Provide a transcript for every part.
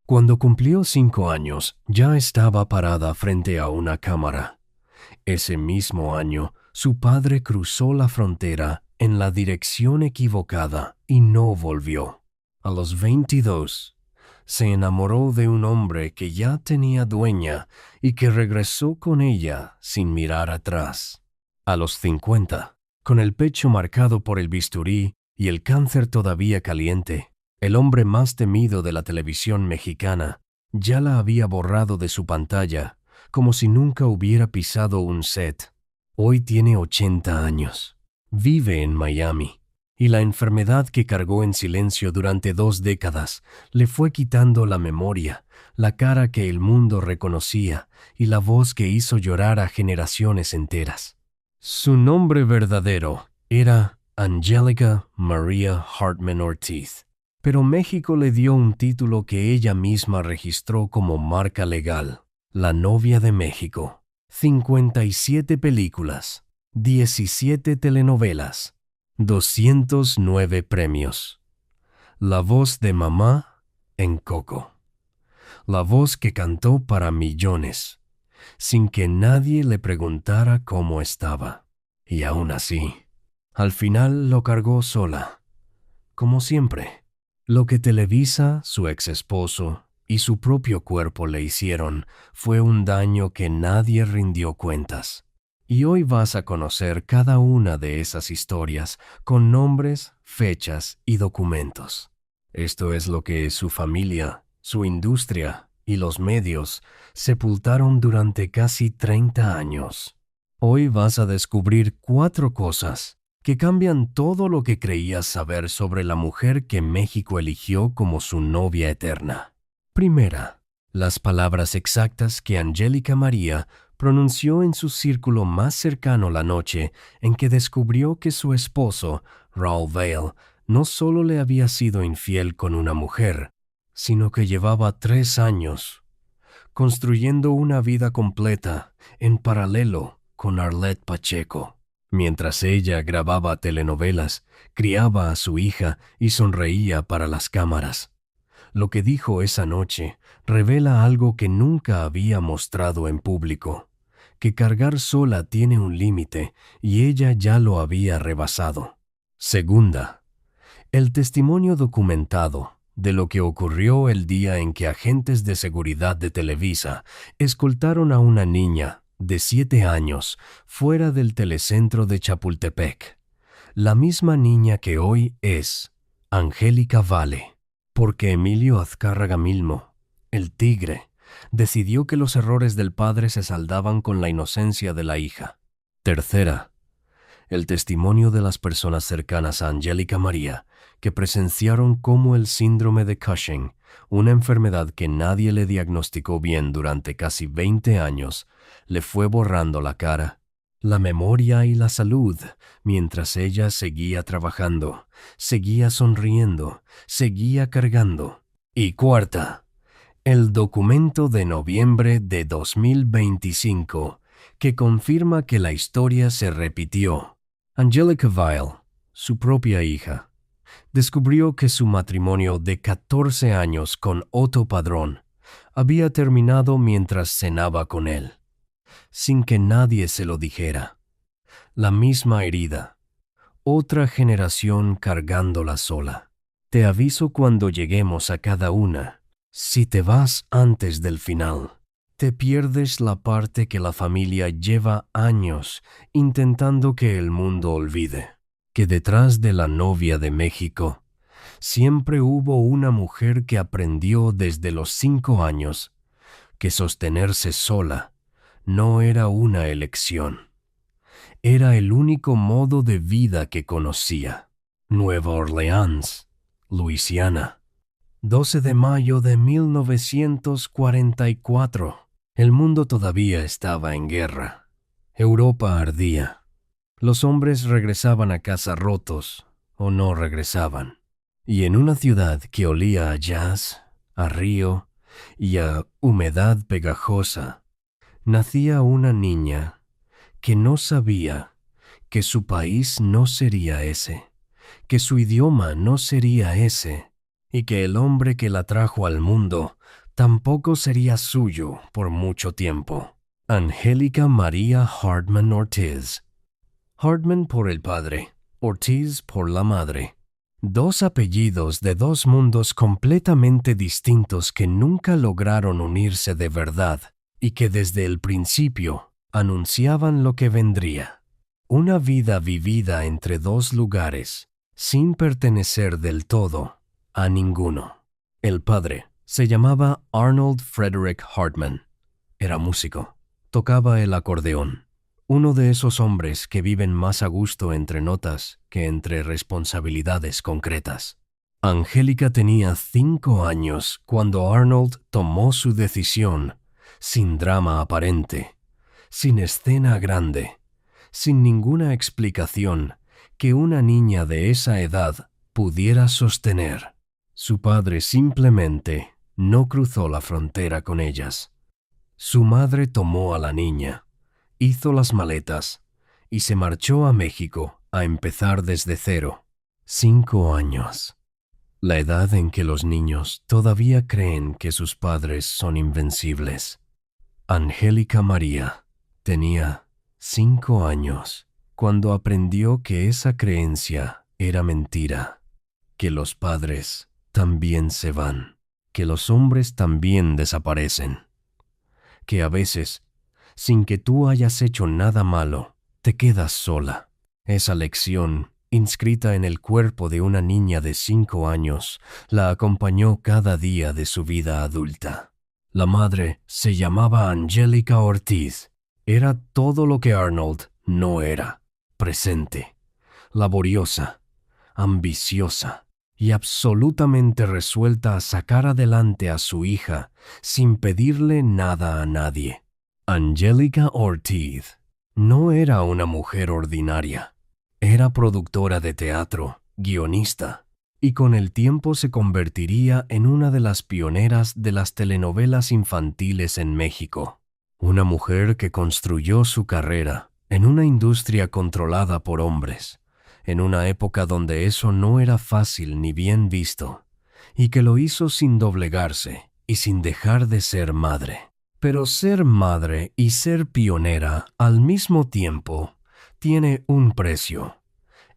Cuando cumplió 5 años, ya estaba parada frente a una cámara. Ese mismo año, su padre cruzó la frontera en la dirección equivocada y no volvió. A los 22, se enamoró de un hombre que ya tenía dueña y que regresó con ella sin mirar atrás. A los 50, con el pecho marcado por el bisturí y el cáncer todavía caliente, el hombre más temido de la televisión mexicana ya la había borrado de su pantalla, como si nunca hubiera pisado un set. Hoy tiene 80 años. Vive en Miami, y la enfermedad que cargó en silencio durante 2 décadas le fue quitando la memoria, la cara que el mundo reconocía y la voz que hizo llorar a generaciones enteras. Su nombre verdadero era Angélica María Hartman Ortiz. Pero México le dio un título que ella misma registró como marca legal: la novia de México. 57 películas, 17 telenovelas, 209 premios. La voz de mamá en Coco. La voz que cantó para millones, sin que nadie le preguntara cómo estaba. Y aún así, al final lo cargó sola, como siempre. Lo que Televisa, su ex esposo y su propio cuerpo le hicieron fue un daño que nadie rindió cuentas. Y hoy vas a conocer cada una de esas historias con nombres, fechas y documentos. Esto es lo que su familia, su industria y los medios sepultaron durante casi 30 años. Hoy vas a descubrir 4 cosas que cambian todo lo que creías saber sobre la mujer que México eligió como su novia eterna. Primera, las palabras exactas que Angélica María pronunció en su círculo más cercano la noche en que descubrió que su esposo, Raul Vail, no solo le había sido infiel con una mujer, sino que llevaba 3 años construyendo una vida completa en paralelo con Arlette Pacheco. Mientras ella grababa telenovelas, criaba a su hija y sonreía para las cámaras. Lo que dijo esa noche revela algo que nunca había mostrado en público, que cargar sola tiene un límite y ella ya lo había rebasado. Segunda, el testimonio documentado de lo que ocurrió el día en que agentes de seguridad de Televisa escoltaron a una niña de 7 años fuera del telecentro de Chapultepec. La misma niña que hoy es Angélica Vale, porque Emilio Azcárraga Milmo, el tigre, decidió que los errores del padre se saldaban con la inocencia de la hija. Tercera, el testimonio de las personas cercanas a Angélica María, que presenciaron cómo el síndrome de Cushing, una enfermedad que nadie le diagnosticó bien durante casi 20 años, le fue borrando la cara, la memoria y la salud, mientras ella seguía trabajando, seguía sonriendo, seguía cargando. Y cuarta, el documento de noviembre de 2025, que confirma que la historia se repitió. Angélica Vale, su propia hija, descubrió que su matrimonio de 14 años con Otto Padrón había terminado mientras cenaba con él, sin que nadie se lo dijera. La misma herida, otra generación cargándola sola. Te aviso cuando lleguemos a cada una. Si te vas antes del final, te pierdes la parte que la familia lleva años intentando que el mundo olvide. Que detrás de la novia de México siempre hubo una mujer que aprendió desde los 5 años que sostenerse sola no era una elección. Era el único modo de vida que conocía. Nueva Orleans, Luisiana. 12 de mayo de 1944. El mundo todavía estaba en guerra. Europa ardía. Los hombres regresaban a casa rotos o no regresaban. Y en una ciudad que olía a jazz, a río y a humedad pegajosa, nacía una niña que no sabía que su país no sería ese, que su idioma no sería ese, y que el hombre que la trajo al mundo tampoco sería suyo por mucho tiempo. Angélica María Hartman Ortiz. Hartman por el padre, Ortiz por la madre. Dos apellidos de dos mundos completamente distintos que nunca lograron unirse de verdad y que desde el principio anunciaban lo que vendría. Una vida vivida entre dos lugares, sin pertenecer del todo a ninguno. El padre se llamaba Arnold Frederick Hartman. Era músico. Tocaba el acordeón. Uno de esos hombres que viven más a gusto entre notas que entre responsabilidades concretas. Angélica tenía 5 años cuando Arnold tomó su decisión, sin drama aparente, sin escena grande, sin ninguna explicación que una niña de esa edad pudiera sostener. Su padre simplemente no cruzó la frontera con ellas. Su madre tomó a la niña, hizo las maletas y se marchó a México a empezar desde cero. 5 años. La edad en que los niños todavía creen que sus padres son invencibles. Angélica María tenía 5 años cuando aprendió que esa creencia era mentira, que los padres también se van, que los hombres también desaparecen, que a veces, sin que tú hayas hecho nada malo, te quedas sola. Esa lección, inscrita en el cuerpo de una niña de 5 años, la acompañó cada día de su vida adulta. La madre se llamaba Angélica Ortiz. Era todo lo que Arnold no era: presente, laboriosa, ambiciosa y absolutamente resuelta a sacar adelante a su hija sin pedirle nada a nadie. Angélica Ortiz no era una mujer ordinaria. Era productora de teatro, guionista, y con el tiempo se convertiría en una de las pioneras de las telenovelas infantiles en México. Una mujer que construyó su carrera en una industria controlada por hombres, en una época donde eso no era fácil ni bien visto, y que lo hizo sin doblegarse y sin dejar de ser madre. Pero ser madre y ser pionera al mismo tiempo tiene un precio.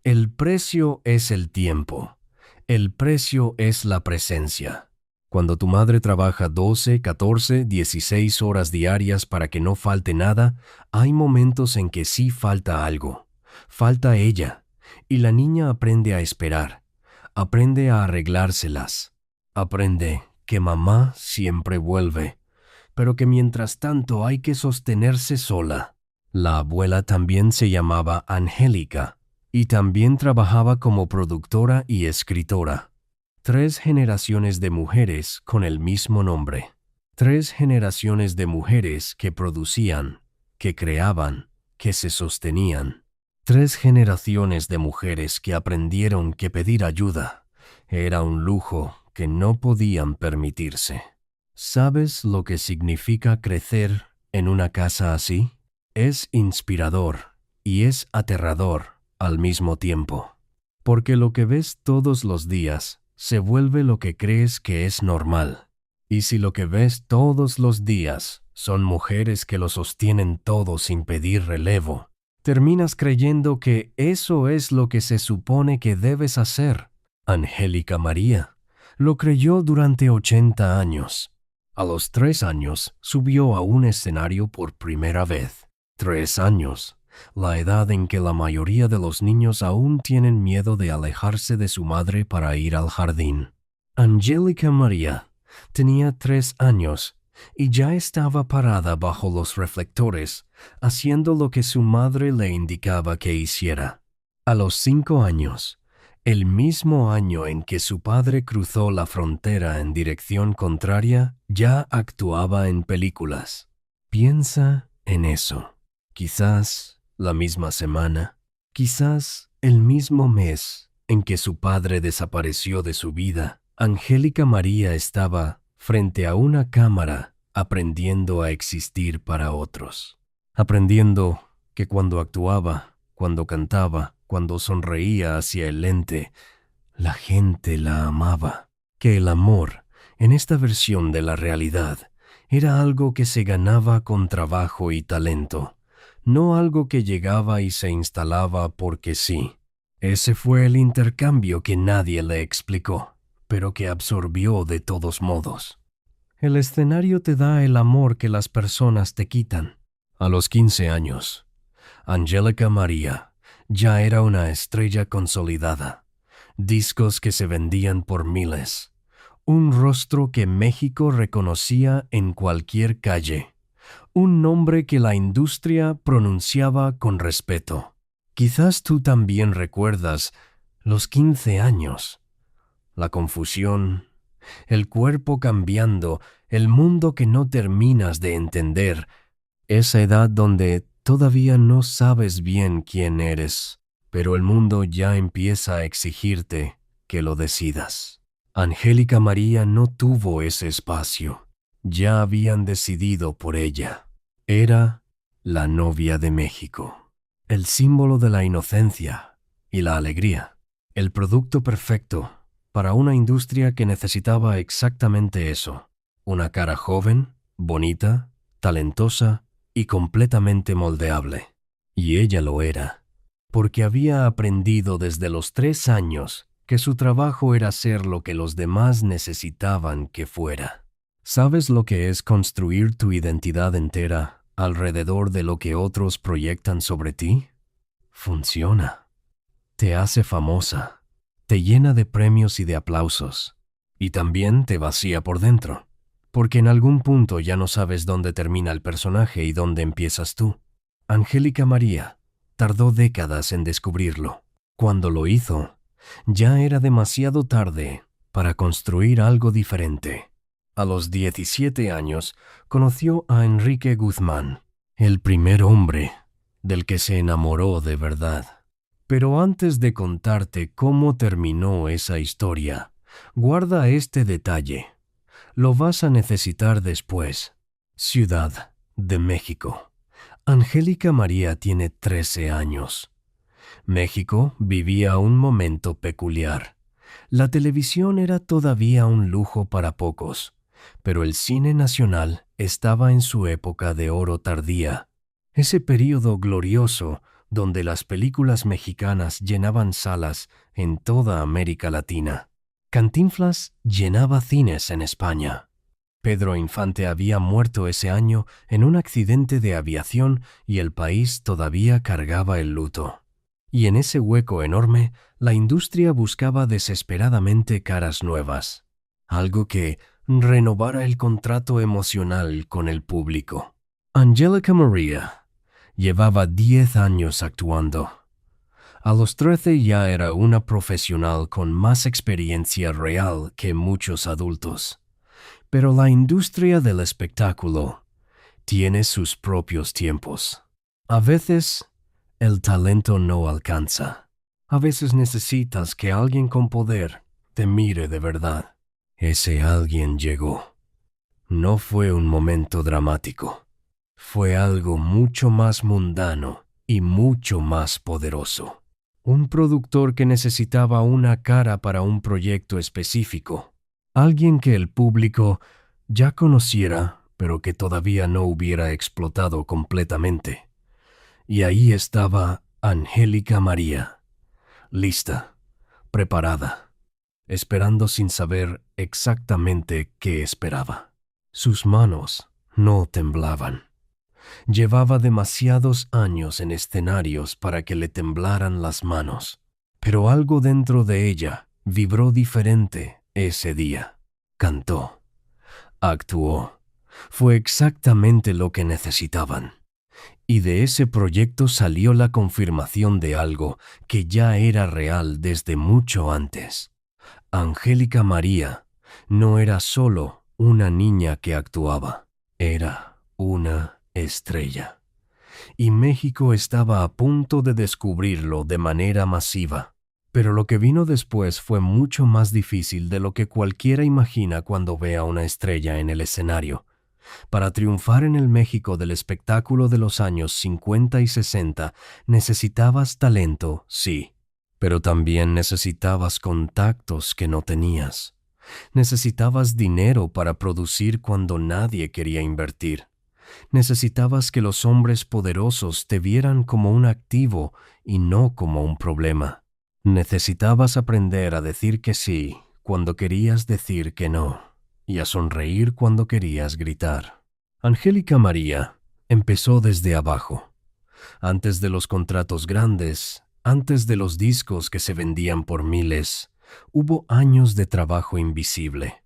El precio es el tiempo. El precio es la presencia. Cuando tu madre trabaja 12, 14, 16 horas diarias para que no falte nada, hay momentos en que sí falta algo. Falta ella. Y la niña aprende a esperar. Aprende a arreglárselas. Aprende que mamá siempre vuelve, pero que mientras tanto hay que sostenerse sola. La abuela también se llamaba Angélica y también trabajaba como productora y escritora. 3 generaciones de mujeres con el mismo nombre. 3 generaciones de mujeres que producían, que creaban, que se sostenían. 3 generaciones de mujeres que aprendieron que pedir ayuda era un lujo que no podían permitirse. ¿Sabes lo que significa crecer en una casa así? Es inspirador y es aterrador al mismo tiempo, porque lo que ves todos los días se vuelve lo que crees que es normal. Y si lo que ves todos los días son mujeres que lo sostienen todo sin pedir relevo, terminas creyendo que eso es lo que se supone que debes hacer. Angélica María lo creyó durante 80 años. A los 3 años subió a un escenario por primera vez. 3 años, la edad en que la mayoría de los niños aún tienen miedo de alejarse de su madre para ir al jardín. Angélica María tenía 3 años y ya estaba parada bajo los reflectores, haciendo lo que su madre le indicaba que hiciera. A los 5 años, el mismo año en que su padre cruzó la frontera en dirección contraria, ya actuaba en películas. Piensa en eso. Quizás la misma semana, quizás el mismo mes en que su padre desapareció de su vida, Angélica María estaba frente a una cámara aprendiendo a existir para otros. Aprendiendo que cuando actuaba, cuando cantaba, cuando sonreía hacia el lente, la gente la amaba. que el amor, en esta versión de la realidad, era algo que se ganaba con trabajo y talento, no algo que llegaba y se instalaba porque sí. Ese fue el intercambio que nadie le explicó, pero que absorbió de todos modos. El escenario te da el amor que las personas te quitan. A los 15 años, Angélica María ya era una estrella consolidada, discos que se vendían por miles, un rostro que México reconocía en cualquier calle, un nombre que la industria pronunciaba con respeto. Quizás tú también recuerdas los 15 años, la confusión, el cuerpo cambiando, el mundo que no terminas de entender, esa edad donde todavía no sabes bien quién eres, pero el mundo ya empieza a exigirte que lo decidas. Angélica María no tuvo ese espacio. Ya habían decidido por ella. Era la novia de México, el símbolo de la inocencia y la alegría, el producto perfecto para una industria que necesitaba exactamente eso, una cara joven, bonita, talentosa y completamente moldeable. Y ella lo era, porque había aprendido desde los 3 años que su trabajo era ser lo que los demás necesitaban que fuera. ¿Sabes lo que es construir tu identidad entera alrededor de lo que otros proyectan sobre ti? Funciona. Te hace famosa, te llena de premios y de aplausos, y también te vacía por dentro, porque en algún punto ya no sabes dónde termina el personaje y dónde empiezas tú. Angélica María tardó décadas en descubrirlo. Cuando lo hizo, ya era demasiado tarde para construir algo diferente. A los 17 años, conoció a Enrique Guzmán, el primer hombre del que se enamoró de verdad. Pero antes de contarte cómo terminó esa historia, guarda este detalle. Lo vas a necesitar después. Ciudad de México. Angélica María tiene 13 años. México vivía un momento peculiar. La televisión era todavía un lujo para pocos, pero el cine nacional estaba en su época de oro tardía, ese período glorioso donde las películas mexicanas llenaban salas en toda América Latina. Cantinflas llenaba cines en España. Pedro Infante había muerto ese año en un accidente de aviación y el país todavía cargaba el luto. Y en ese hueco enorme, la industria buscaba desesperadamente caras nuevas, algo que renovara el contrato emocional con el público. Angélica María llevaba 10 años actuando. A los 13 ya era una profesional con más experiencia real que muchos adultos. Pero la industria del espectáculo tiene sus propios tiempos. A veces, el talento no alcanza. A veces necesitas que alguien con poder te mire de verdad. Ese alguien llegó. No fue un momento dramático. Fue algo mucho más mundano y mucho más poderoso. Un productor que necesitaba una cara para un proyecto específico. Alguien que el público ya conociera, pero que todavía no hubiera explotado completamente. Y ahí estaba Angélica María, lista, preparada, esperando sin saber exactamente qué esperaba. Sus manos no temblaban. Llevaba demasiados años en escenarios para que le temblaran las manos, pero algo dentro de ella vibró diferente ese día. Cantó, actuó, fue exactamente lo que necesitaban. Y de ese proyecto salió la confirmación de algo que ya era real desde mucho antes. Angélica María no era solo una niña que actuaba, era una estrella. Y México estaba a punto de descubrirlo de manera masiva. Pero lo que vino después fue mucho más difícil de lo que cualquiera imagina cuando ve a una estrella en el escenario. Para triunfar en el México del espectáculo de los años 50 y 60, necesitabas talento, sí, pero también necesitabas contactos que no tenías. Necesitabas dinero para producir cuando nadie quería invertir. Necesitabas que los hombres poderosos te vieran como un activo y no como un problema. Necesitabas aprender a decir que sí cuando querías decir que no, y a sonreír cuando querías gritar. Angélica María empezó desde abajo. Antes de los contratos grandes, antes de los discos que se vendían por miles, hubo años de trabajo invisible.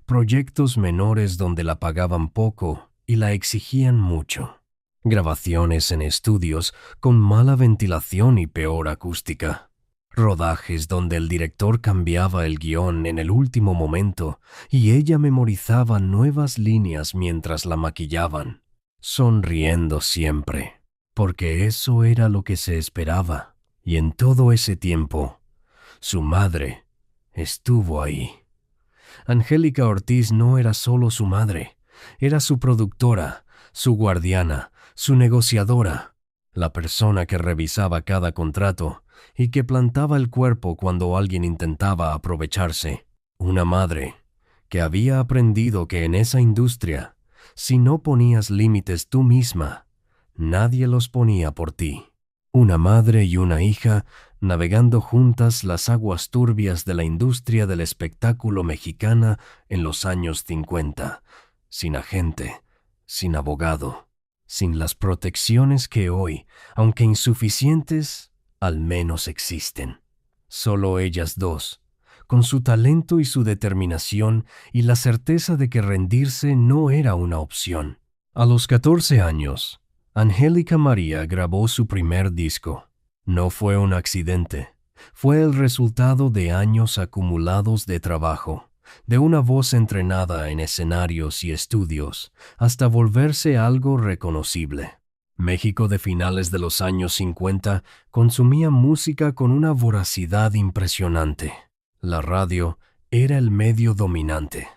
Proyectos menores donde la pagaban poco y la exigían mucho. Grabaciones en estudios con mala ventilación y peor acústica. Rodajes donde el director cambiaba el guión en el último momento y ella memorizaba nuevas líneas mientras la maquillaban, sonriendo siempre, porque eso era lo que se esperaba. Y en todo ese tiempo, su madre estuvo ahí. Angélica Ortiz no era solo su madre, era su productora, su guardiana, su negociadora, la persona que revisaba cada contrato y que plantaba el cuerpo cuando alguien intentaba aprovecharse. Una madre que había aprendido que en esa industria, si no ponías límites tú misma, nadie los ponía por ti. Una madre y una hija navegando juntas las aguas turbias de la industria del espectáculo mexicana en los años 50, sin agente, sin abogado, sin las protecciones que hoy, aunque insuficientes, al menos existen. Solo ellas dos, con su talento y su determinación y la certeza de que rendirse no era una opción. A los 14 años, Angélica María grabó su primer disco. No fue un accidente, fue el resultado de años acumulados de trabajo, de una voz entrenada en escenarios y estudios, hasta volverse algo reconocible. México de finales de los años 50 consumía música con una voracidad impresionante. La radio era el medio dominante,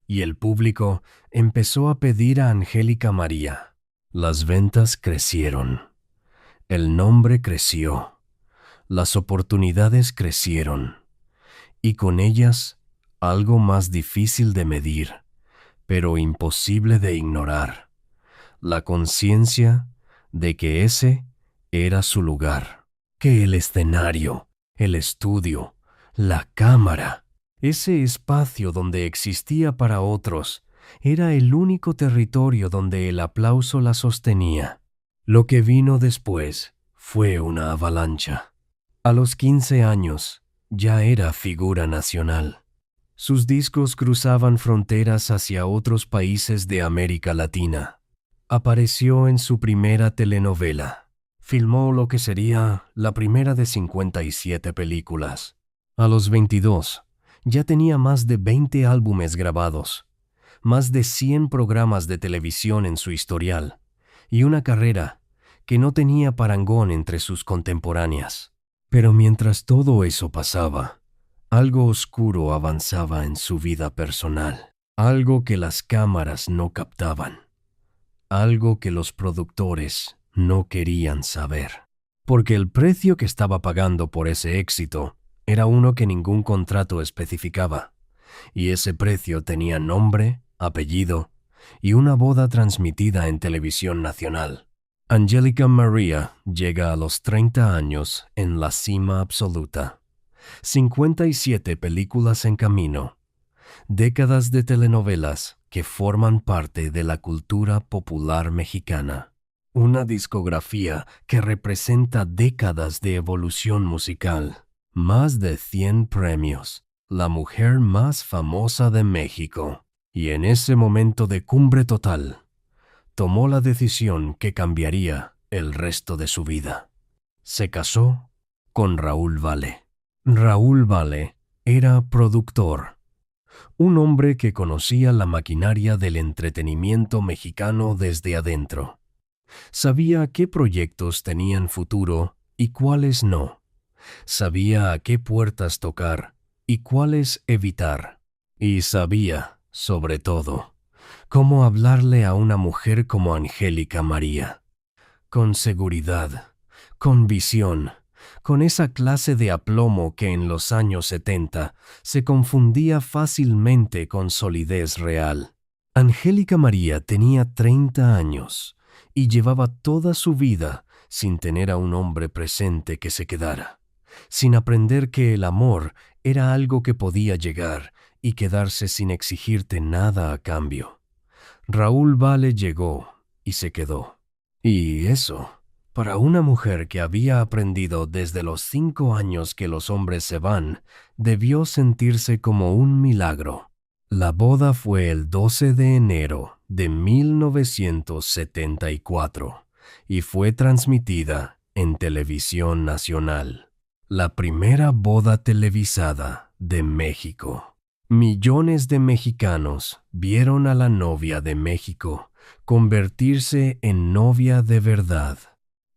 y el público empezó a pedir a Angélica María. Las ventas crecieron, el nombre creció, las oportunidades crecieron, y con ellas algo más difícil de medir, pero imposible de ignorar: la conciencia de que ese era su lugar, que el escenario, el estudio, la cámara, ese espacio donde existía para otros, era el único territorio donde el aplauso la sostenía. Lo que vino después fue una avalancha. A los 15 años ya era figura nacional. Sus discos cruzaban fronteras hacia otros países de América Latina. Apareció en su primera telenovela. Filmó lo que sería la primera de 57 películas. A los 22, ya tenía más de 20 álbumes grabados, más de 100 programas de televisión en su historial, y una carrera que no tenía parangón entre sus contemporáneas. Pero mientras todo eso pasaba, algo oscuro avanzaba en su vida personal, algo que las cámaras no captaban, algo que los productores no querían saber, porque el precio que estaba pagando por ese éxito era uno que ningún contrato especificaba, y ese precio tenía nombre, apellido y una boda transmitida en televisión nacional. Angélica María llega a los 30 años en la cima absoluta. 57 películas en camino, décadas de telenovelas que forman parte de la cultura popular mexicana, una discografía que representa décadas de evolución musical, más de 100 premios, la mujer más famosa de México, y en ese momento de cumbre total, tomó la decisión que cambiaría el resto de su vida. Se casó con Raúl Vale. Raúl Vale era productor, un hombre que conocía la maquinaria del entretenimiento mexicano desde adentro. Sabía qué proyectos tenían futuro y cuáles no. Sabía a qué puertas tocar y cuáles evitar. Y sabía, sobre todo, cómo hablarle a una mujer como Angélica María. Con seguridad, con visión, con esa clase de aplomo que en los años 70 se confundía fácilmente con solidez real. Angélica María tenía 30 años y llevaba toda su vida sin tener a un hombre presente que se quedara, sin aprender que el amor era algo que podía llegar y quedarse sin exigirte nada a cambio. Raúl Vale llegó y se quedó. Y eso, para una mujer que había aprendido desde los 5 años que los hombres se van, debió sentirse como un milagro. La boda fue el 12 de enero de 1974 y fue transmitida en Televisión Nacional. La primera boda televisada de México. Millones de mexicanos vieron a la novia de México convertirse en novia de verdad.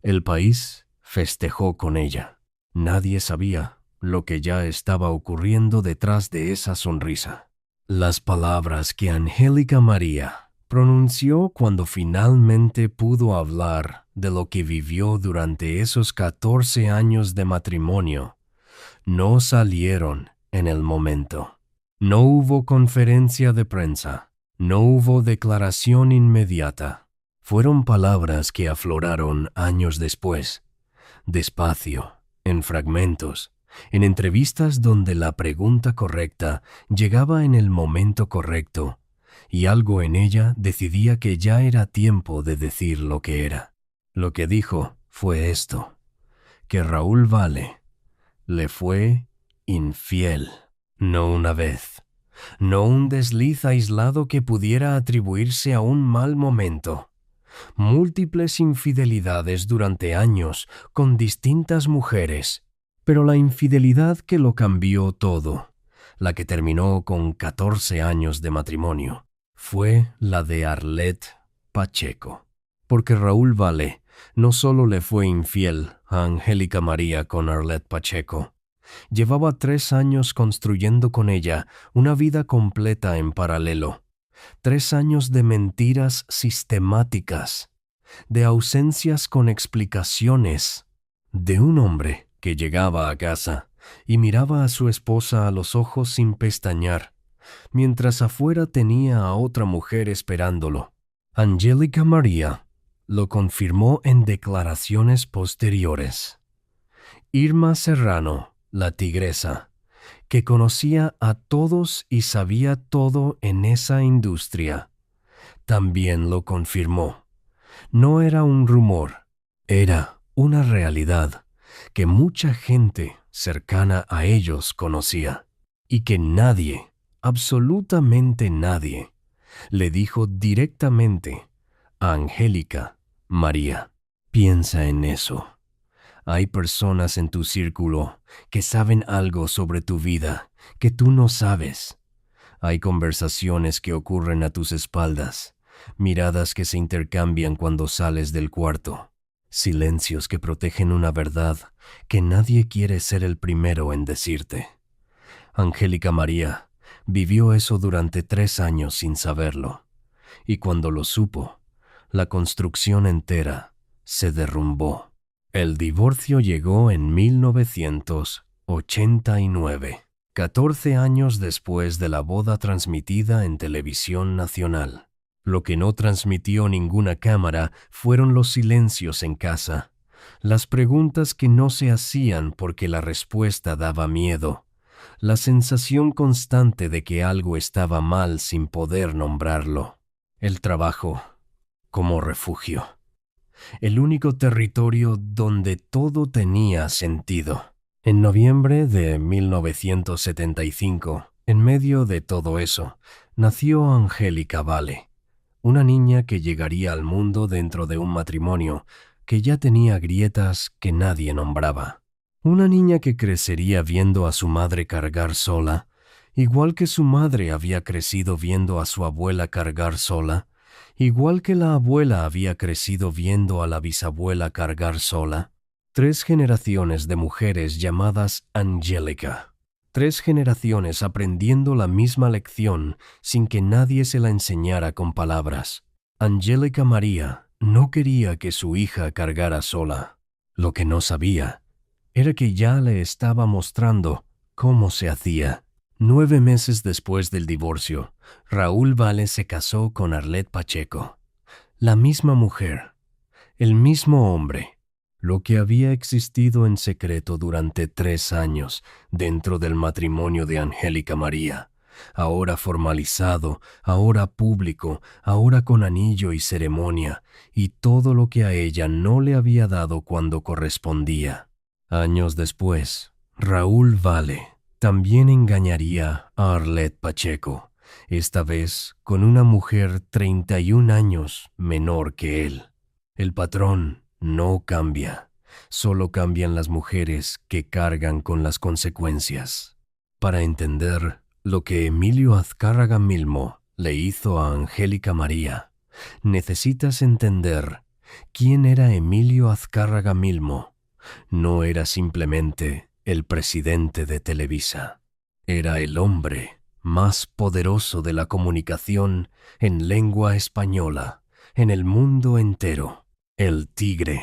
El país festejó con ella. Nadie sabía lo que ya estaba ocurriendo detrás de esa sonrisa. Las palabras que Angélica María pronunció cuando finalmente pudo hablar de lo que vivió durante esos 14 años de matrimonio no salieron en el momento. No hubo conferencia de prensa, no hubo declaración inmediata. Fueron palabras que afloraron años después, despacio, en fragmentos, en entrevistas donde la pregunta correcta llegaba en el momento correcto, y algo en ella decidía que ya era tiempo de decir lo que era. Lo que dijo fue esto, que Raúl Vale le fue infiel, no una vez, no un desliz aislado que pudiera atribuirse a un mal momento. Múltiples infidelidades durante años con distintas mujeres, pero la infidelidad que lo cambió todo, la que terminó con 14 años de matrimonio, fue la de Arlette Pacheco. Porque Raúl Vale no solo le fue infiel a Angélica María con Arlette Pacheco, llevaba 3 años construyendo con ella una vida completa en paralelo. 3 años de mentiras sistemáticas, de ausencias con explicaciones, de un hombre que llegaba a casa y miraba a su esposa a los ojos sin pestañear, mientras afuera tenía a otra mujer esperándolo. Angélica María lo confirmó en declaraciones posteriores. Irma Serrano, la tigresa, que conocía a todos y sabía todo en esa industria, también lo confirmó. No era un rumor, era una realidad que mucha gente cercana a ellos conocía y que nadie, absolutamente nadie, le dijo directamente a Angélica María. Piensa en eso. Hay personas en tu círculo que saben algo sobre tu vida que tú no sabes. Hay conversaciones que ocurren a tus espaldas, miradas que se intercambian cuando sales del cuarto, silencios que protegen una verdad que nadie quiere ser el primero en decirte. Angélica María vivió eso durante 3 años sin saberlo, y cuando lo supo, la construcción entera se derrumbó. El divorcio llegó en 1989, 14 años después de la boda transmitida en Televisión Nacional. Lo que no transmitió ninguna cámara fueron los silencios en casa, las preguntas que no se hacían porque la respuesta daba miedo, la sensación constante de que algo estaba mal sin poder nombrarlo, el trabajo como refugio. El único territorio donde todo tenía sentido. En noviembre de 1975, en medio de todo eso, nació Angélica Vale, una niña que llegaría al mundo dentro de un matrimonio que ya tenía grietas que nadie nombraba. Una niña que crecería viendo a su madre cargar sola, igual que su madre había crecido viendo a su abuela cargar sola, igual que la abuela había crecido viendo a la bisabuela cargar sola. 3 generaciones de mujeres llamadas Angélica. 3 generaciones aprendiendo la misma lección sin que nadie se la enseñara con palabras. Angélica María no quería que su hija cargara sola. Lo que no sabía era que ya le estaba mostrando cómo se hacía. 9 meses después del divorcio, Raúl Vale se casó con Arlet Pacheco. La misma mujer, el mismo hombre. Lo que había existido en secreto durante 3 años dentro del matrimonio de Angélica María, ahora formalizado, ahora público, ahora con anillo y ceremonia, y todo lo que a ella no le había dado cuando correspondía. Años después, Raúl Vale también engañaría a Arlet Pacheco, esta vez con una mujer 31 años menor que él. El patrón no cambia, solo cambian las mujeres que cargan con las consecuencias. Para entender lo que Emilio Azcárraga Milmo le hizo a Angélica María, necesitas entender quién era Emilio Azcárraga Milmo. No era simplemente el presidente de Televisa. Era el hombre más poderoso de la comunicación en lengua española, en el mundo entero. El Tigre.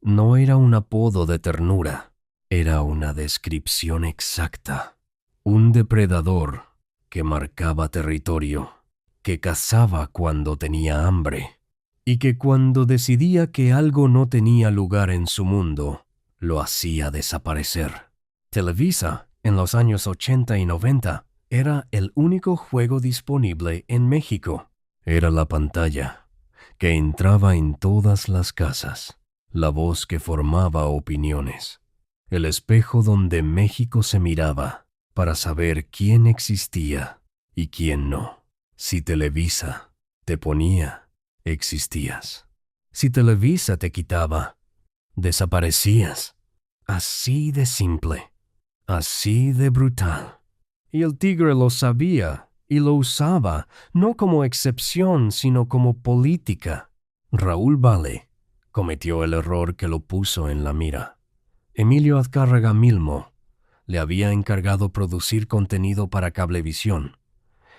No era un apodo de ternura, era una descripción exacta. Un depredador que marcaba territorio, que cazaba cuando tenía hambre, y que cuando decidía que algo no tenía lugar en su mundo, lo hacía desaparecer. Televisa, en los años 80 y 90, era el único juego disponible en México. Era la pantalla, que entraba en todas las casas, la voz que formaba opiniones, el espejo donde México se miraba para saber quién existía y quién no. Si Televisa te ponía, existías. Si Televisa te quitaba, desaparecías. Así de simple, así de brutal. Y el Tigre lo sabía y lo usaba, no como excepción, sino como política. Raúl Vale cometió el error que lo puso en la mira. Emilio Azcárraga Milmo le había encargado producir contenido para Cablevisión,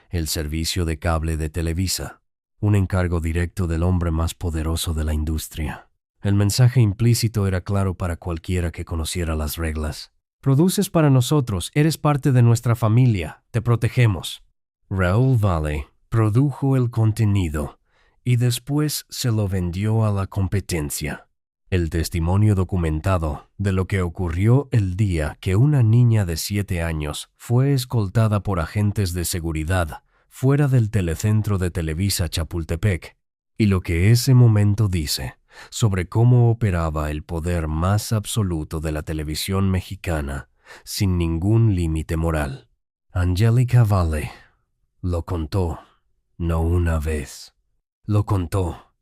el servicio de cable de Televisa, un encargo directo del hombre más poderoso de la industria. El mensaje implícito era claro para cualquiera que conociera las reglas. Produces para nosotros, eres parte de nuestra familia, te protegemos. Raúl Vale produjo el contenido y después se lo vendió a la competencia. El testimonio documentado de lo que ocurrió el día que una niña de 7 años fue escoltada por agentes de seguridad fuera del telecentro de Televisa Chapultepec, y lo que ese momento dice sobre cómo operaba el poder más absoluto de la televisión mexicana sin ningún límite moral. Angélica Vale lo contó, no una vez, lo contó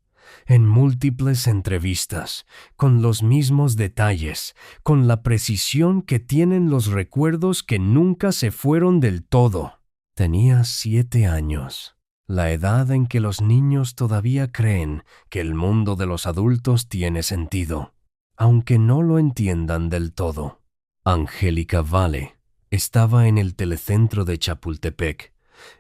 en múltiples entrevistas, con los mismos detalles, con la precisión que tienen los recuerdos que nunca se fueron del todo. Tenía 7 años, la edad en que los niños todavía creen que el mundo de los adultos tiene sentido, aunque no lo entiendan del todo. Angélica Vale estaba en el telecentro de Chapultepec,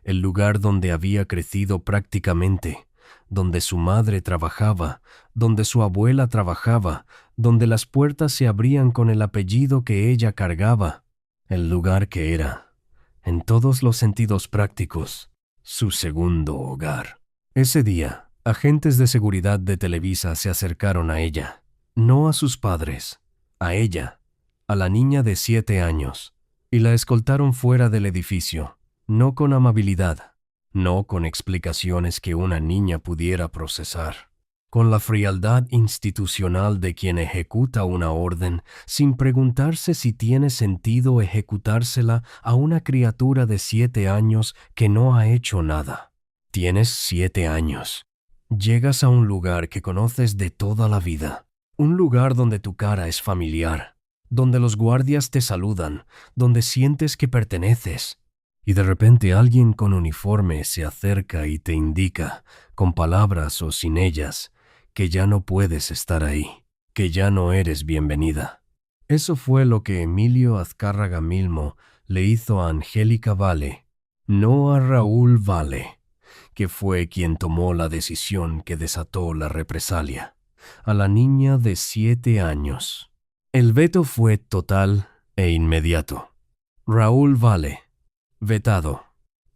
el lugar donde había crecido prácticamente, donde su madre trabajaba, donde su abuela trabajaba, donde las puertas se abrían con el apellido que ella cargaba, el lugar que era, en todos los sentidos prácticos, su segundo hogar. Ese día, agentes de seguridad de Televisa se acercaron a ella, no a sus padres, a ella, a la niña de 7 años, y la escoltaron fuera del edificio, no con amabilidad, no con explicaciones que una niña pudiera procesar, con la frialdad institucional de quien ejecuta una orden sin preguntarse si tiene sentido ejecutársela a una criatura de 7 años que no ha hecho nada. Tienes 7 años. Llegas a un lugar que conoces de toda la vida, un lugar donde tu cara es familiar, donde los guardias te saludan, donde sientes que perteneces. Y de repente alguien con uniforme se acerca y te indica, con palabras o sin ellas, que ya no puedes estar ahí, que ya no eres bienvenida. Eso fue lo que Emilio Azcárraga Milmo le hizo a Angélica Vale, no a Raúl Vale, que fue quien tomó la decisión que desató la represalia. A la niña de 7 años. El veto fue total e inmediato. Raúl Vale, vetado.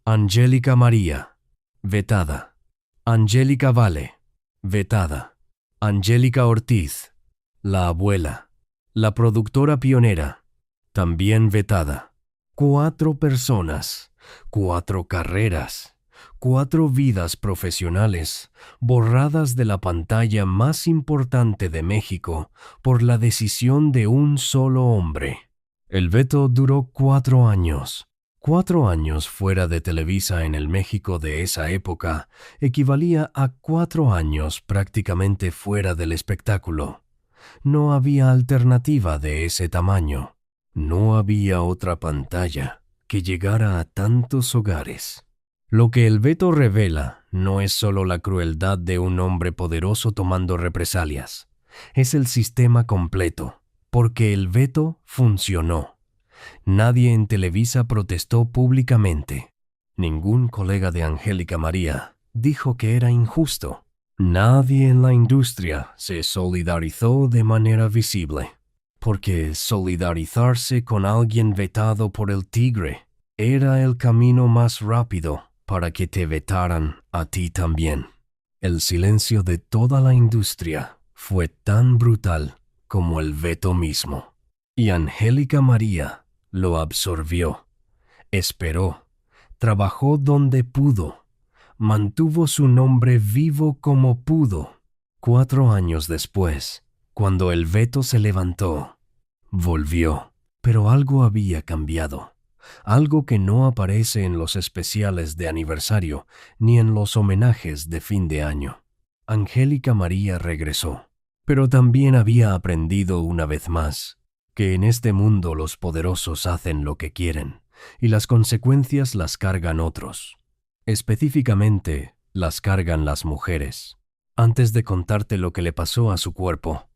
Angélica María, vetada. Angélica Vale, vetada. Angélica Ortiz, la abuela, la productora pionera, también vetada. 4 personas, 4 carreras, 4 vidas profesionales borradas de la pantalla más importante de México por la decisión de un solo hombre. El veto duró 4 años. 4 años fuera de Televisa en el México de esa época equivalía a 4 años prácticamente fuera del espectáculo. No había alternativa de ese tamaño. No había otra pantalla que llegara a tantos hogares. Lo que el veto revela no es solo la crueldad de un hombre poderoso tomando represalias. Es el sistema completo, porque el veto funcionó. Nadie en Televisa protestó públicamente. Ningún colega de Angélica María dijo que era injusto. Nadie en la industria se solidarizó de manera visible, porque solidarizarse con alguien vetado por el tigre era el camino más rápido para que te vetaran a ti también. El silencio de toda la industria fue tan brutal como el veto mismo. Y Angélica María lo absorbió, esperó, trabajó donde pudo, mantuvo su nombre vivo como pudo. 4 años después, cuando el veto se levantó, volvió, pero algo había cambiado. Algo que no aparece en los especiales de aniversario ni en los homenajes de fin de año. Angélica María regresó, pero también había aprendido una vez más que en este mundo los poderosos hacen lo que quieren y las consecuencias las cargan otros. Específicamente, las cargan las mujeres. Antes de contarte lo que le pasó a su cuerpo,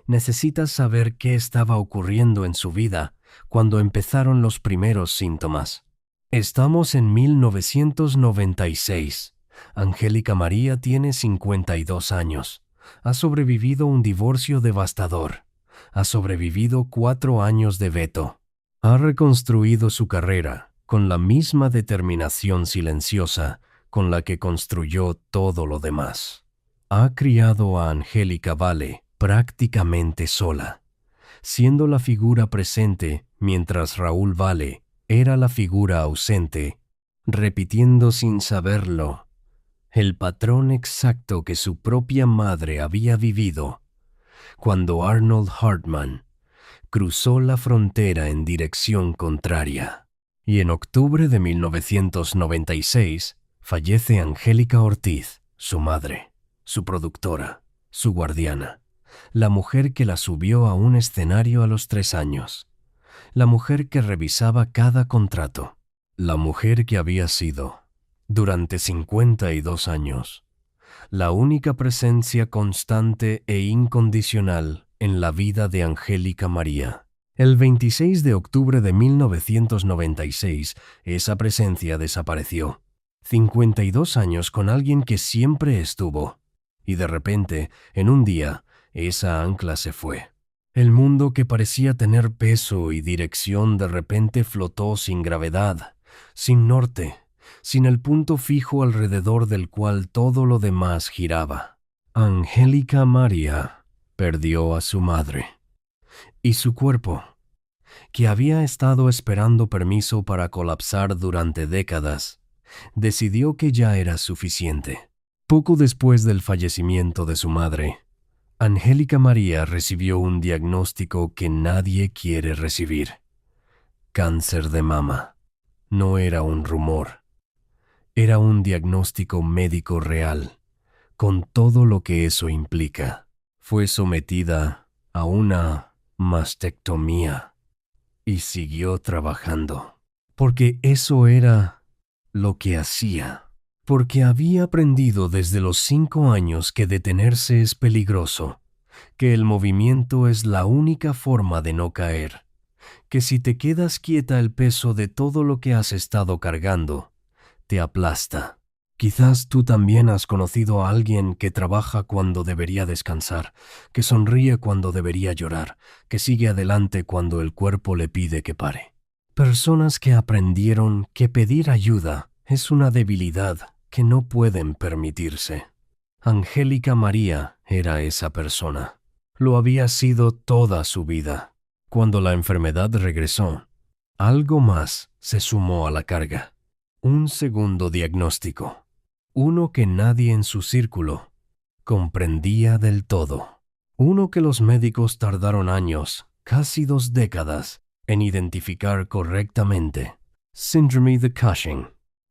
necesitas saber qué estaba ocurriendo en su vida cuando empezaron los primeros síntomas. Estamos en 1996. Angélica María tiene 52 años. Ha sobrevivido un divorcio devastador. Ha sobrevivido 4 años de veto. Ha reconstruido su carrera con la misma determinación silenciosa con la que construyó todo lo demás. Ha criado a Angélica Vale prácticamente sola, siendo la figura presente mientras Raúl Vale era la figura ausente, repitiendo sin saberlo el patrón exacto que su propia madre había vivido cuando Arnold Hartman cruzó la frontera en dirección contraria. Y en octubre de 1996 fallece Angélica Ortiz, su madre, su productora, su guardiana, la mujer que la subió a un escenario a los 3 años, la mujer que revisaba cada contrato, la mujer que había sido, durante 52 años, la única presencia constante e incondicional en la vida de Angélica María. El 26 de octubre de 1996, esa presencia desapareció. 52 años con alguien que siempre estuvo. Y de repente, en un día, esa ancla se fue. El mundo que parecía tener peso y dirección de repente flotó sin gravedad, sin norte, sin el punto fijo alrededor del cual todo lo demás giraba. Angélica María perdió a su madre. Y su cuerpo, que había estado esperando permiso para colapsar durante décadas, decidió que ya era suficiente. Poco después del fallecimiento de su madre, Angélica María recibió un diagnóstico que nadie quiere recibir. Cáncer de mama. No era un rumor. Era un diagnóstico médico real, con todo lo que eso implica. Fue sometida a una mastectomía y siguió trabajando, porque eso era lo que hacía, porque había aprendido desde los 5 años que detenerse es peligroso, que el movimiento es la única forma de no caer, que si te quedas quieta el peso de todo lo que has estado cargando te aplasta. Quizás tú también has conocido a alguien que trabaja cuando debería descansar, que sonríe cuando debería llorar, que sigue adelante cuando el cuerpo le pide que pare. Personas que aprendieron que pedir ayuda es una debilidad que no pueden permitirse. Angélica María era esa persona. Lo había sido toda su vida. Cuando la enfermedad regresó, algo más se sumó a la carga. Un segundo diagnóstico. Uno que nadie en su círculo comprendía del todo. Uno que los médicos tardaron años, casi 2 décadas, en identificar correctamente. Síndrome de Cushing.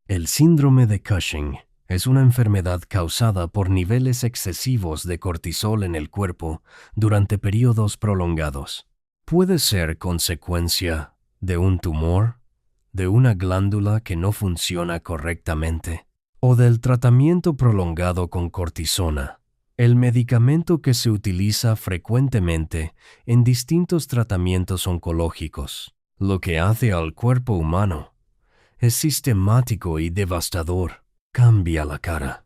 El síndrome de Cushing es una enfermedad causada por niveles excesivos de cortisol en el cuerpo durante periodos prolongados. Puede ser consecuencia de un tumor, de una glándula que no funciona correctamente, o del tratamiento prolongado con cortisona, el medicamento que se utiliza frecuentemente en distintos tratamientos oncológicos. Lo que hace al cuerpo humano es sistemático y devastador. Cambia la cara.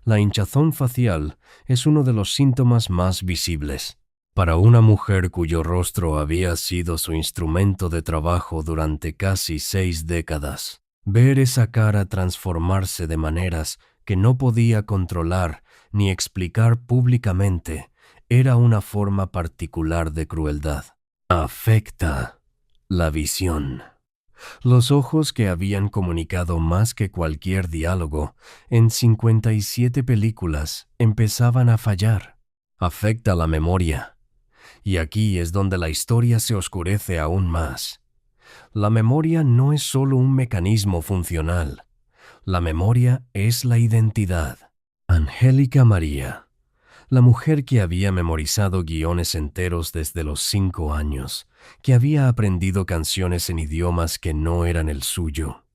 La hinchazón facial es uno de los síntomas más visibles. Para una mujer cuyo rostro había sido su instrumento de trabajo durante casi 6 décadas, ver esa cara transformarse de maneras que no podía controlar ni explicar públicamente era una forma particular de crueldad. Afecta la visión. Los ojos que habían comunicado más que cualquier diálogo en 57 películas empezaban a fallar. Afecta la memoria. Y aquí es donde la historia se oscurece aún más. La memoria no es solo un mecanismo funcional. La memoria es la identidad. Angélica María, la mujer que había memorizado guiones enteros desde los 5 años, que había aprendido canciones en idiomas que no eran el suyo,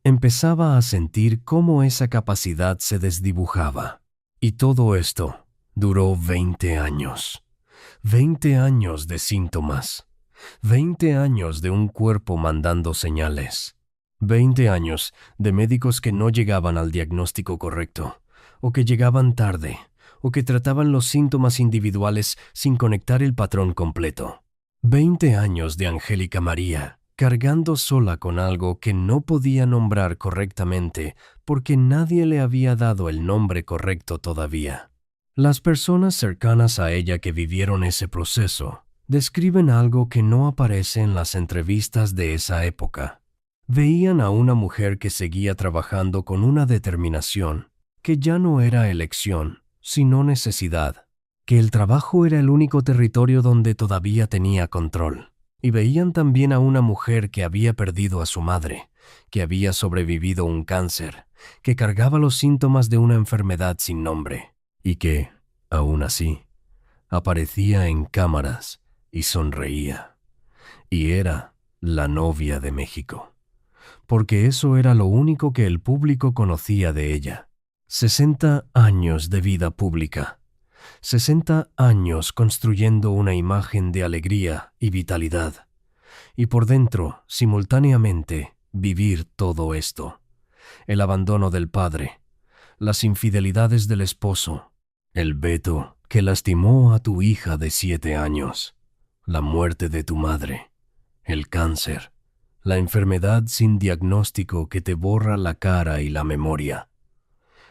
empezaba a sentir cómo esa capacidad se desdibujaba. Y todo esto duró 20 años. 20 años de síntomas. 20 años de un cuerpo mandando señales. 20 años de médicos que no llegaban al diagnóstico correcto, o que llegaban tarde, o que trataban los síntomas individuales sin conectar el patrón completo. 20 años de Angélica María, cargando sola con algo que no podía nombrar correctamente porque nadie le había dado el nombre correcto todavía. Las personas cercanas a ella que vivieron ese proceso describen algo que no aparece en las entrevistas de esa época. Veían a una mujer que seguía trabajando con una determinación que ya no era elección, sino necesidad, que el trabajo era el único territorio donde todavía tenía control. Y veían también a una mujer que había perdido a su madre, que había sobrevivido un cáncer, que cargaba los síntomas de una enfermedad sin nombre, y que, aún así, aparecía en cámaras y sonreía. Y era la novia de México, porque eso era lo único que el público conocía de ella. 60 años de vida pública, 60 años construyendo una imagen de alegría y vitalidad, y por dentro, simultáneamente, vivir todo esto. El abandono del padre, las infidelidades del esposo, el veto que lastimó a tu hija de 7 años, la muerte de tu madre, el cáncer, la enfermedad sin diagnóstico que te borra la cara y la memoria.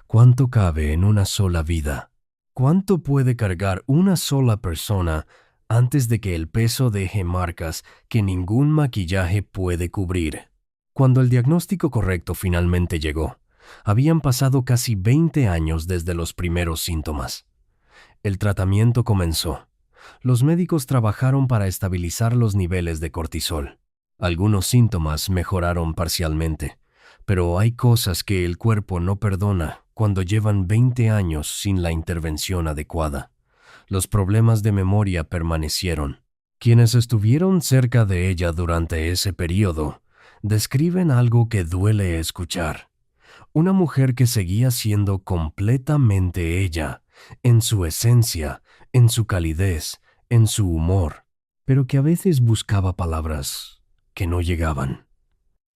¿Cuánto cabe en una sola vida? ¿Cuánto puede cargar una sola persona antes de que el peso deje marcas que ningún maquillaje puede cubrir? Cuando el diagnóstico correcto finalmente llegó, habían pasado casi 20 años desde los primeros síntomas. El tratamiento comenzó. Los médicos trabajaron para estabilizar los niveles de cortisol. Algunos síntomas mejoraron parcialmente, pero hay cosas que el cuerpo no perdona cuando llevan 20 años sin la intervención adecuada. Los problemas de memoria permanecieron. Quienes estuvieron cerca de ella durante ese periodo describen algo que duele escuchar. Una mujer que seguía siendo completamente ella, en su esencia, en su calidez, en su humor, pero que a veces buscaba palabras que no llegaban,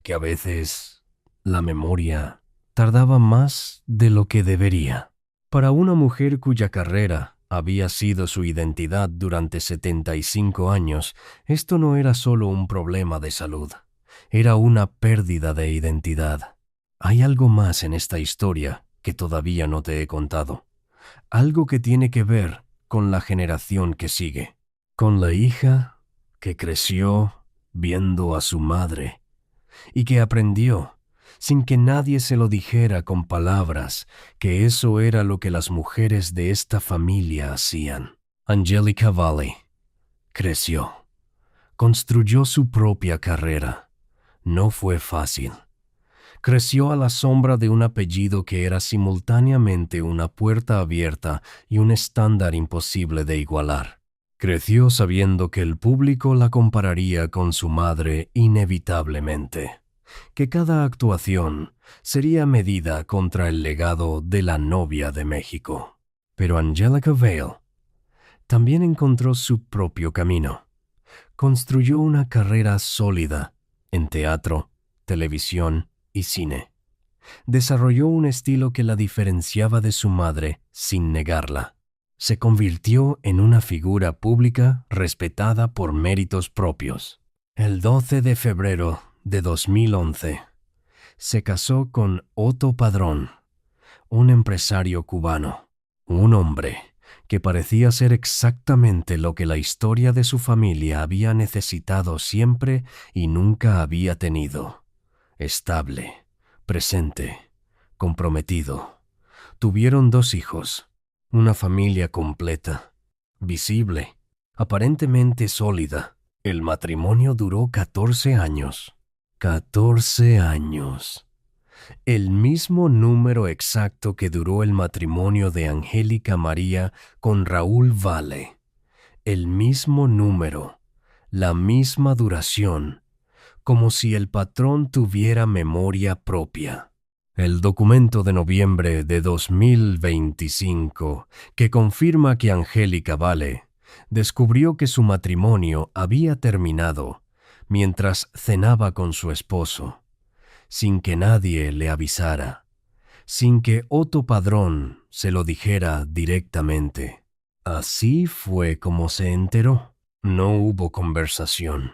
que a veces la memoria Tardaba más de lo que debería. Para una mujer cuya carrera había sido su identidad durante 75 años, esto no era solo un problema de salud, era una pérdida de identidad. Hay algo más en esta historia que todavía no te he contado, algo que tiene que ver con la generación que sigue, con la hija que creció viendo a su madre y que aprendió, sin que nadie se lo dijera con palabras, que eso era lo que las mujeres de esta familia hacían. Angelica Valley creció, construyó su propia carrera. No fue fácil. Creció a la sombra de un apellido que era simultáneamente una puerta abierta y un estándar imposible de igualar. Creció sabiendo que el público la compararía con su madre inevitablemente, que cada actuación sería medida contra el legado de la novia de México. Pero Angelica Vale también encontró su propio camino. Construyó una carrera sólida en teatro, televisión y cine. Desarrolló un estilo que la diferenciaba de su madre sin negarla. Se convirtió en una figura pública respetada por méritos propios. El 12 de febrero de 2011, se casó con Otto Padrón, un empresario cubano, un hombre que parecía ser exactamente lo que la historia de su familia había necesitado siempre y nunca había tenido: estable, presente, comprometido. Tuvieron 2 hijos, una familia completa, visible, aparentemente sólida. El matrimonio duró 14 años. 14 años. El mismo número exacto que duró el matrimonio de Angélica María con Raúl Vale. El mismo número, la misma duración, como si el patrón tuviera memoria propia. El documento de noviembre de 2025, que confirma que Angélica Vale descubrió que su matrimonio había terminado mientras cenaba con su esposo, sin que nadie le avisara, sin que Otto Padrón se lo dijera directamente. Así fue como se enteró. No hubo conversación.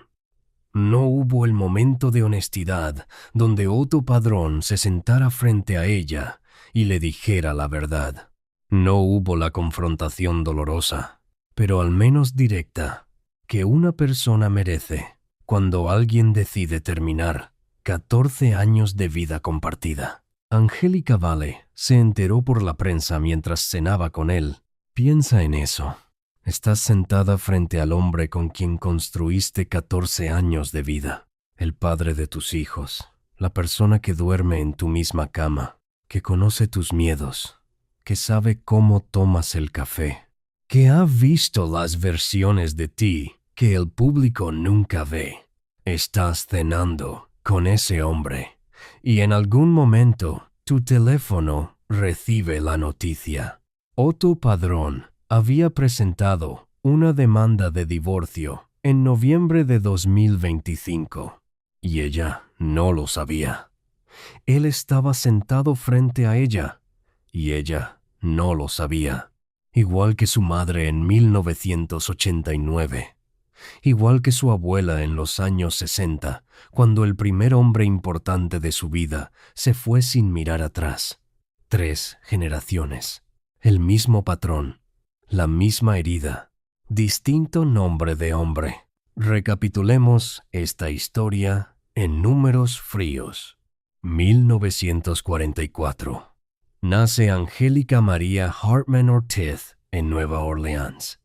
No hubo el momento de honestidad donde Otto Padrón se sentara frente a ella y le dijera la verdad. No hubo la confrontación dolorosa, pero al menos directa, que una persona merece cuando alguien decide terminar 14 años de vida compartida. Angélica Vale se enteró por la prensa mientras cenaba con él. Piensa en eso. Estás sentada frente al hombre con quien construiste 14 años de vida, el padre de tus hijos, la persona que duerme en tu misma cama, que conoce tus miedos, que sabe cómo tomas el café, que ha visto las versiones de ti que el público nunca ve. Estás cenando con ese hombre y en algún momento tu teléfono recibe la noticia. Otto Padrón había presentado una demanda de divorcio en noviembre de 2025 y ella no lo sabía. Él estaba sentado frente a ella y ella no lo sabía. Igual que su madre en 1989. Igual que su abuela en los años 60, cuando el primer hombre importante de su vida se fue sin mirar atrás. 3 generaciones. El mismo patrón. La misma herida, distinto nombre de hombre. Recapitulemos esta historia en números fríos. 1944. Nace Angélica María Hartman Ortiz en Nueva Orleans.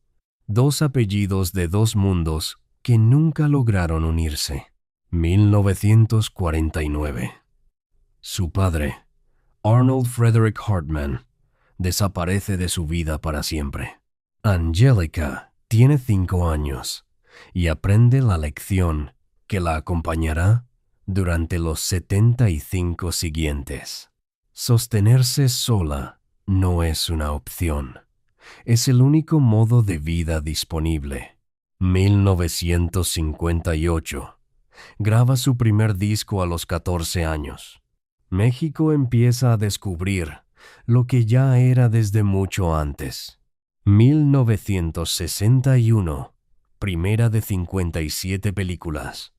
2 apellidos de 2 mundos que nunca lograron unirse. 1949. Su padre, Arnold Frederick Hartman, desaparece de su vida para siempre. Angélica tiene 5 años y aprende la lección que la acompañará durante los 75 siguientes. Sostenerse sola no es una opción. Es el único modo de vida disponible. 1958. Graba su primer disco a los 14 años. México empieza a descubrir lo que ya era desde mucho antes. 1961, primera de 57 películas.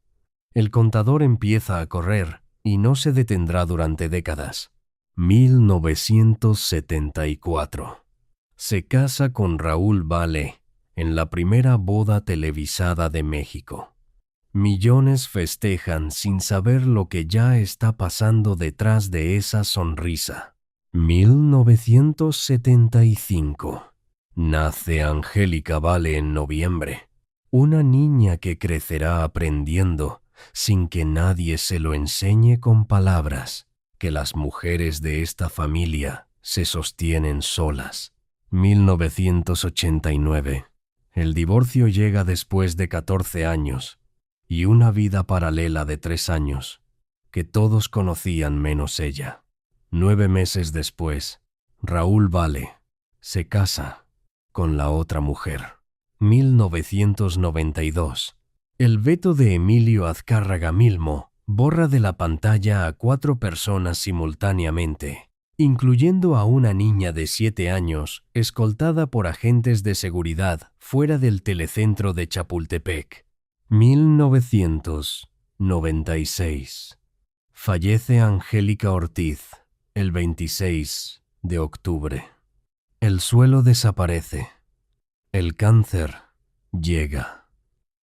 El contador empieza a correr y no se detendrá durante décadas. 1974. Se casa con Raúl Vale en la primera boda televisada de México. Millones festejan sin saber lo que ya está pasando detrás de esa sonrisa. 1975. Nace Angélica Vale en noviembre, una niña que crecerá aprendiendo, sin que nadie se lo enseñe con palabras, que las mujeres de esta familia se sostienen solas. 1989. El divorcio llega después de 14 años y una vida paralela de 3 años, que todos conocían menos ella. 9 meses después, Raúl Vale se casa con la otra mujer. 1992. El veto de Emilio Azcárraga Milmo borra de la pantalla a 4 personas simultáneamente, incluyendo a una niña de 7 años escoltada por agentes de seguridad fuera del telecentro de Chapultepec. 1996. Fallece Angélica Ortiz el 26 de octubre. El suelo desaparece. El cáncer llega.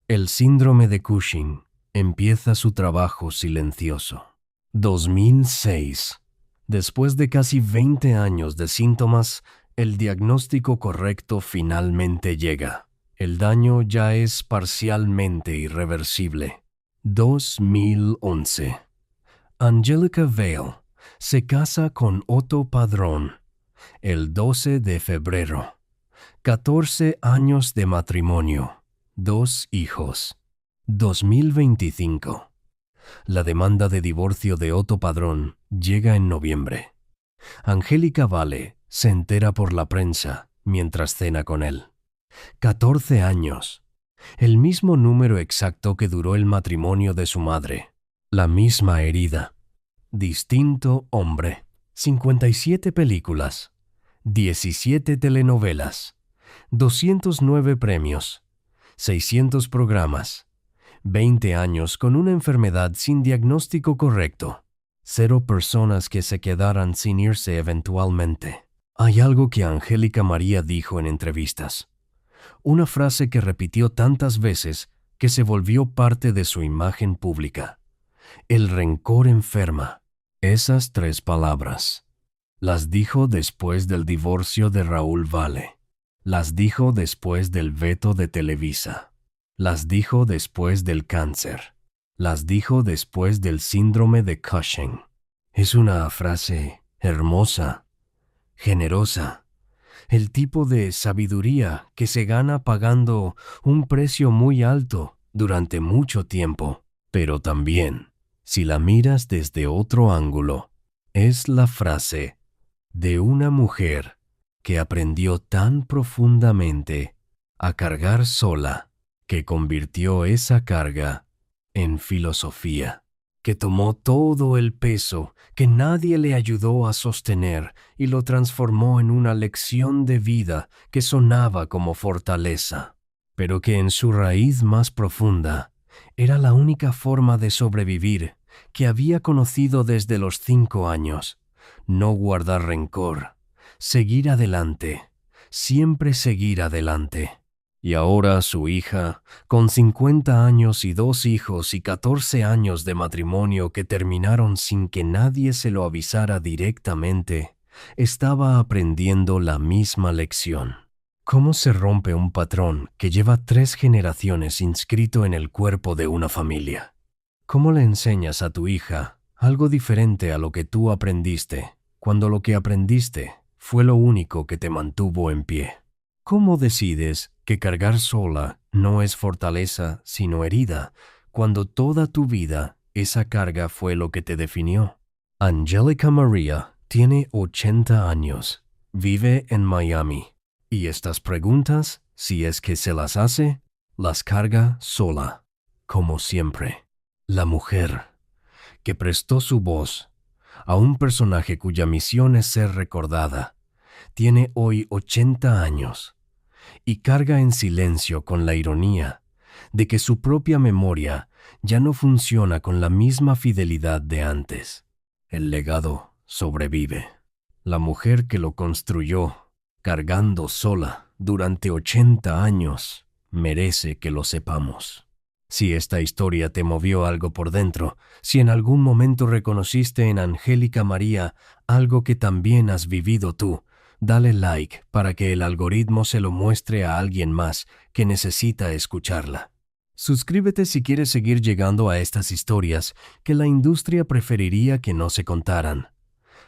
El síndrome de Cushing empieza su trabajo silencioso. 2006. Después de casi 20 años de síntomas, el diagnóstico correcto finalmente llega. El daño ya es parcialmente irreversible. 2011. Angelica Vale se casa con Otto Padrón el 12 de febrero. 14 años de matrimonio, 2 hijos. 2025. La demanda de divorcio de Otto Padrón llega en noviembre. Angélica Vale se entera por la prensa mientras cena con él. 14 años. El mismo número exacto que duró el matrimonio de su madre. La misma herida. Distinto hombre. 57 películas. 17 telenovelas. 209 premios. 600 programas. 20 años con una enfermedad sin diagnóstico correcto. 0 personas que se quedaran sin irse eventualmente. Hay algo que Angélica María dijo en entrevistas. Una frase que repitió tantas veces que se volvió parte de su imagen pública. El rencor enferma. Esas 3 palabras. Las dijo después del divorcio de Raúl Vale. Las dijo después del veto de Televisa. Las dijo después del cáncer. Las dijo después del síndrome de Cushing. Es una frase hermosa, generosa. El tipo de sabiduría que se gana pagando un precio muy alto durante mucho tiempo. Pero también, si la miras desde otro ángulo, es la frase de una mujer que aprendió tan profundamente a cargar sola que convirtió esa carga en filosofía, que tomó todo el peso que nadie le ayudó a sostener y lo transformó en una lección de vida que sonaba como fortaleza, pero que en su raíz más profunda era la única forma de sobrevivir que había conocido desde los 5 años. No guardar rencor, seguir adelante, siempre seguir adelante. Y ahora su hija, con 50 años y 2 hijos y 14 años de matrimonio que terminaron sin que nadie se lo avisara directamente, estaba aprendiendo la misma lección. ¿Cómo se rompe un patrón que lleva 3 generaciones inscrito en el cuerpo de una familia? ¿Cómo le enseñas a tu hija algo diferente a lo que tú aprendiste, cuando lo que aprendiste fue lo único que te mantuvo en pie? ¿Cómo decides que cargar sola no es fortaleza sino herida, cuando toda tu vida esa carga fue lo que te definió? Angélica María tiene 80 años, vive en Miami, y estas preguntas, si es que se las hace, las carga sola, como siempre. La mujer que prestó su voz a un personaje cuya misión es ser recordada. Tiene hoy 80 años y carga en silencio con la ironía de que su propia memoria ya no funciona con la misma fidelidad de antes. El legado sobrevive. La mujer que lo construyó, cargando sola durante 80 años, merece que lo sepamos. Si esta historia te movió algo por dentro, si en algún momento reconociste en Angélica María algo que también has vivido tú, dale like para que el algoritmo se lo muestre a alguien más que necesita escucharla. Suscríbete si quieres seguir llegando a estas historias que la industria preferiría que no se contaran.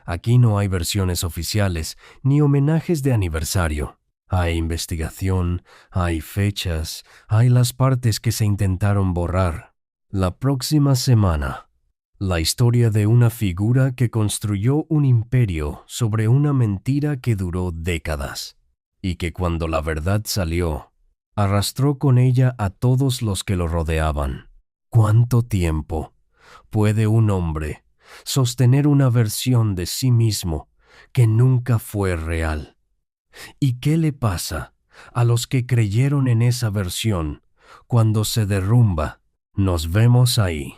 Aquí no hay versiones oficiales ni homenajes de aniversario. Hay investigación, hay fechas, hay las partes que se intentaron borrar. La próxima semana, la historia de una figura que construyó un imperio sobre una mentira que duró décadas y que cuando la verdad salió, arrastró con ella a todos los que lo rodeaban. ¿Cuánto tiempo puede un hombre sostener una versión de sí mismo que nunca fue real? ¿Y qué le pasa a los que creyeron en esa versión cuando se derrumba? Nos vemos ahí.